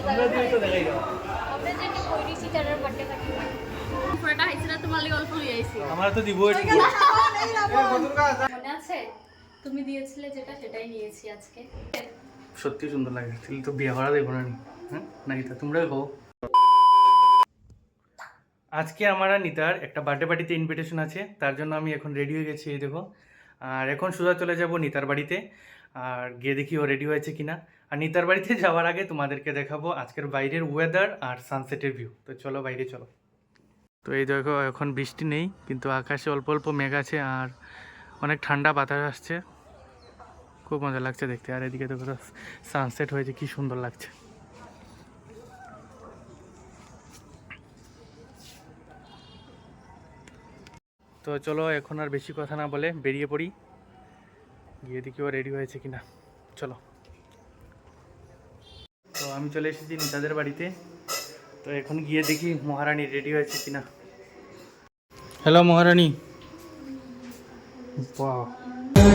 আমরা দুই তো দেখাই দাও আমরা যে কি কইরি সিটারের বার্থডে পার্টি পুরোটা আইছিল তোমার লাগি অল্প লই আইছি আমরা তো দিব এটা মনে আছে তুমি দিয়েছিলে যেটা সেটাই নিয়েছি আজকে সত্যি সুন্দর লাগে তাহলে তো বিয়ে করা দেখো না হ্যাঁ নাকি তা তোমরা কও আজকে আমার আর নিতার একটা বার্থডে পার্টিতে ইনভিটেশন আছে তার জন্য আমি এখন রেডি হয়ে গেছি এই দেখো আর এখন সোজা চলে যাব নিতার বাড়িতে আর গিয়ে দেখি ও রেডি হয়েছে কিনা আর নিতার বাড়িতে যাওয়ার আগে তোমাদেরকে দেখাবো আজকের বাইরের ওয়েদার আর সানসেটের ভিউ তো চলো বাইরে চলো তো এই দেখো এখন বৃষ্টি নেই কিন্তু আকাশে অল্প অল্প মেঘ আছে আর অনেক ঠান্ডা বাতাস আসছে খুব মজা লাগছে দেখতে আর এদিকে দেখো সানসেট হয়েছে কি সুন্দর লাগছে তো চলো এখন আর বেশি কথা না বলে বেরিয়ে পড়ি গিয়ে দেখি ও রেডি হয়েছে কিনা চলো তো আমি চলে এসেছি নিতাদের বাড়িতে তো এখন গিয়ে দেখি মহারানী রেডি হয়েছে কিনা হ্যালো মহারানী বাহ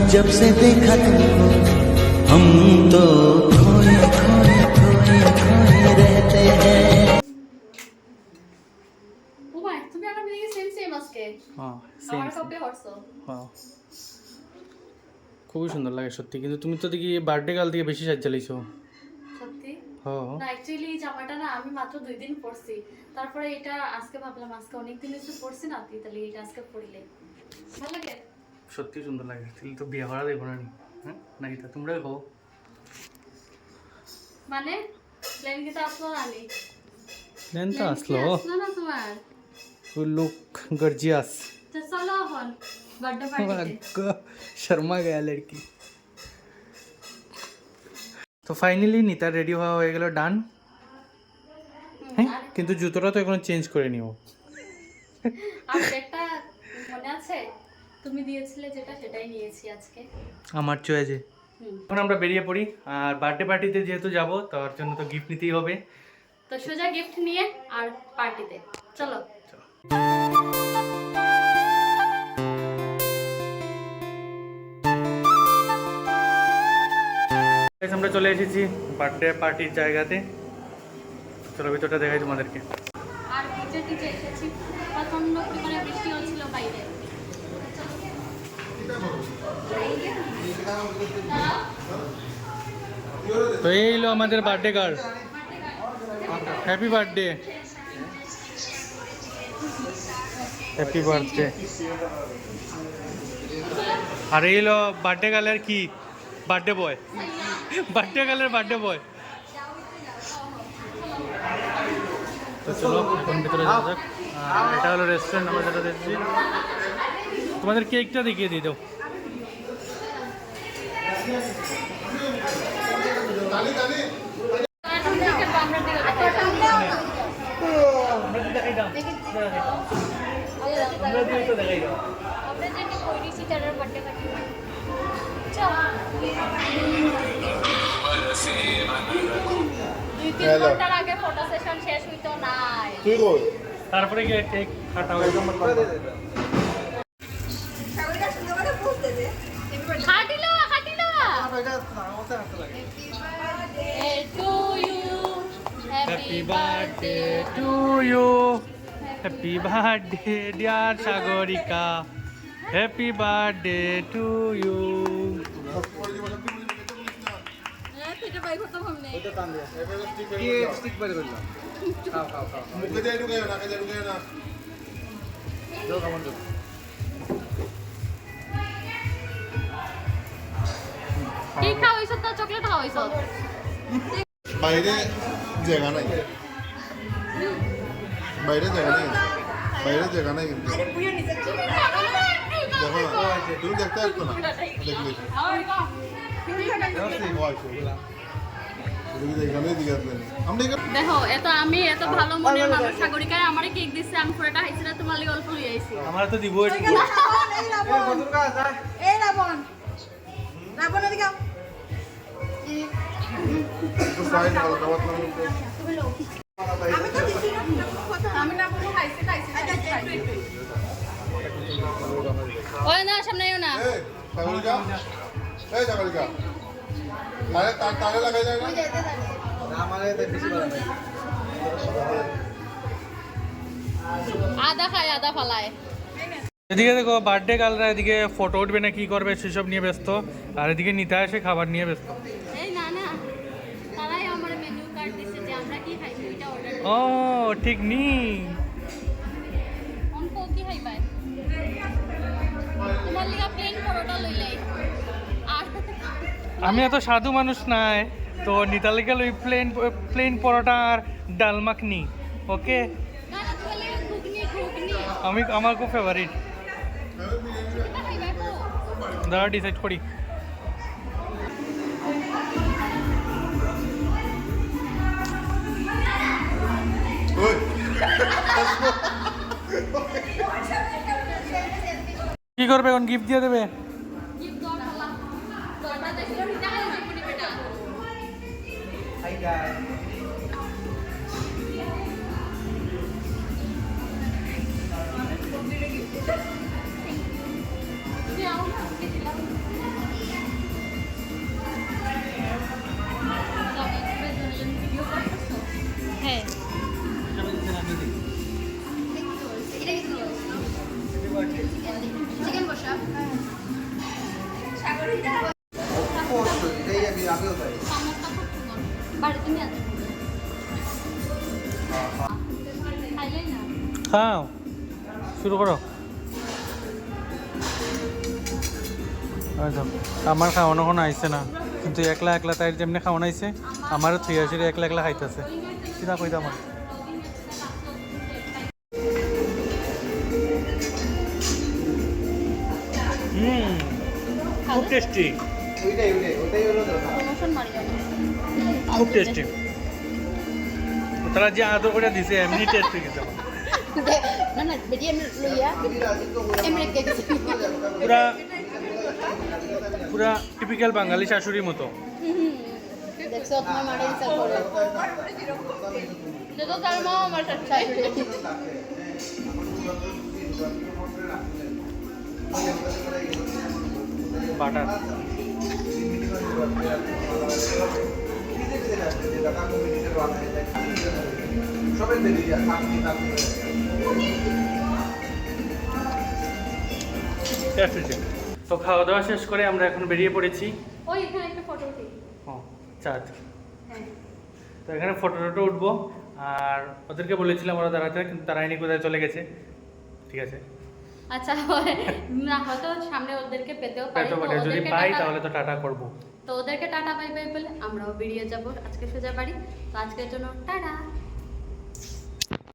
जब से देखा तुमको हम तो खोए खोए खोए खोए रहते हैं ও ভাই তুমি আমার দিকে সেম সেম আজকে হ্যাঁ আমার কপি হরছো হ্যাঁ খুবই সুন্দর লাগে সত্যি কিন্তু তুমি তো দেখি বার্থডে কাল থেকে বেশি সাজ চালিয়েছো সত্যি হ্যাঁ না অ্যাকচুয়ালি জামাটা না আমি মাত্র 2 দিন পরছি তারপরে এটা আজকে ভাবলাম আজকে অনেক দিন এসে পরছি না তাহলে এটা আজকে পরিলে ভালো লাগে সত্যি সুন্দর লাগে তাহলে তো বিয়ে করা দেখো না হ্যাঁ নাকি তা তোমরা কও মানে প্ল্যান কি তো আসলো না নি প্ল্যান তো আসলো আসলো না তোমার ও লুক গর্জিয়াস তো চলো এখন বার্থডে পার্টিতে শর্মা গয়া লড়কি তো ফাইনালি নিতা রেডি হওয়া হয়ে গেল ডান হ্যাঁ কিন্তু জুতোটা তো এখন চেঞ্জ করে নিও আর একটা মনে আছে তুমি দিয়েছিলে যেটা সেটাই নিয়েছি আজকে আমার চয়েছে এখন আমরা বেরিয়ে পড়ি আর বার্থডে পার্টিতে যেহেতু যাব তার জন্য তো গিফট নিতেই হবে তো সোজা গিফট নিয়ে আর পার্টিতে চলো আমরা চলে এসেছি বার্থডে পার্টির জায়গাতে চলো ভিতরটা দেখাই তোমাদেরকে আর ভিতরে দিকে এসেছি প্রচন্ড পরিমাণে বৃষ্টি হচ্ছিল বাইরে তো এই হলো আমাদের birthday girl happy birthday happy birthday আর এই হলো বার্থডে গার্লের কি বার্থডে বয় বার্থডে গার্লের বার্থডে বয় তো চলো এখন ভিতরে যাওয়া যাক আর এটা হলো রেস্টুরেন্ট আমরা যেটা দেখছি তোমাদের কেকটা দেখিয়ে দিয়ে দাও আমরা যে কি কইরি সিটারের বার্থডে পার্টি দুই তিন ঘন্টার আগে ফটো সেশন শেষ হইতো নাই তারপরে গিয়ে কেক কাটা হয়ে হাঁটিলো হাঁটিলো to you happy birthday to you happy birthday dear Sagarika happy birthday to you কি খাওয়াইছ তো চকলেট খাওয়াইছ বাইরে জায়গা নাই বাইরে জায়গা নাই বাইরে জায়গা নাই কিন্তু দেখো না তুমি দেখতে পারতো না দেখলে দেখো এত আমি এত ভালো মনের মানুষ সাগরিকায় আমারে কেক দিছে আমি পুরোটা খাইছি না তোমার লাগি অল্প লই আইছি আমরা তো দিব এটা এই রাবণ রাবণ এদিকে আমি তো দিছি না আমি না বলো খাইছি খাইছি ওই না সামনে এও না এই জায়গা আরে তারে লাগাই যায় না আদা খায় আদা ফালায়। এদিকে দেখো বার্থডে গার্লরা এদিকে ফটো উঠবে না কি করবে সেসব নিয়ে ব্যস্ত, আর এদিকে নিতে আসে খাবার নিয়ে ব্যস্ত। এই না না, তারাই আমার মেনু কার্ড দিছে যে আমরা কি খাইছি ওইটা অর্ডার ও ঠিক নি, অনকো কি খাইবাই? তোমার লিগা প্লেন পরোটা লইলাই। আর আমি এত সাধু মানুষ নাই তো নিতালিকা লই প্লেন পরোটা আর ডাল মাখনি। ওকে, না না, তোমার লিগা ঘুগনি ঘুগনি আমার খুব ফেভারিট। এটা খাইবাই কো? দাঁড়া ডিসাইড করি। ওই কি করবে এখন? গিফট দিয়ে দেবে? গিফট দর খালা দরটা দেখলো নিতে হয় জীবনি বেটা। তুমি আও না, আজকে দিলাম। আমি একটু জন্য ভিডিও করতেছো? হ্যাঁ। চিকেন কষা। সমস্যা খুব সুন্দর। বাড়িতে নিয়ে আসবো। খাইলেই না। খাও, শুরু করো। এই দেখো, আমার খাওয়ানো কোনো আইছে না, কিন্তু একলা একলা তাই যেমনি খাওয়ানো আইছে আমারও থুই আসে একলা একলা খাইতেছে। কিনা কইতাম আমার খুব টেস্টি, প্রমোশন মারি যাবে। খুব টেস্টি। তারা যে আদর করে দিছে এমনি টেস্টি কিন্তু না না, বেরিয়ে আমি লইয়া এমনি কেক পুরা পুরা টিপিক্যাল বাঙালি শাশুড়ির মতো। দেখছো তোমার মারে ইনসাল করে। দেখো তার মা আমার শাশুড়ি। বাটার তো খাওয়া দাওয়া শেষ করে আমরা এখন বেরিয়ে পড়েছি। ওই এখানে একটা ফটো উঠি। ও চাঁদ, হ্যাঁ। তো এখানে ফটো টটো উঠবো, আর ওদেরকে বলেছিলাম ওরা দাঁড়াতে, কিন্তু তারা এনে কোথায় চলে গেছে। ঠিক আছে, আচ্ছা না হয়তো সামনে ওদেরকে পেতেও পারি, পেতে তো পারে, যদি ওদেরকে পাই টাটা- তাহলে তো টাটা করবো। তো ওদেরকে টাটা বাই বাই বলে আমরাও বেরিয়ে যাব আজকে সোজা বাড়ি। তো আজকের জন্য টাটা।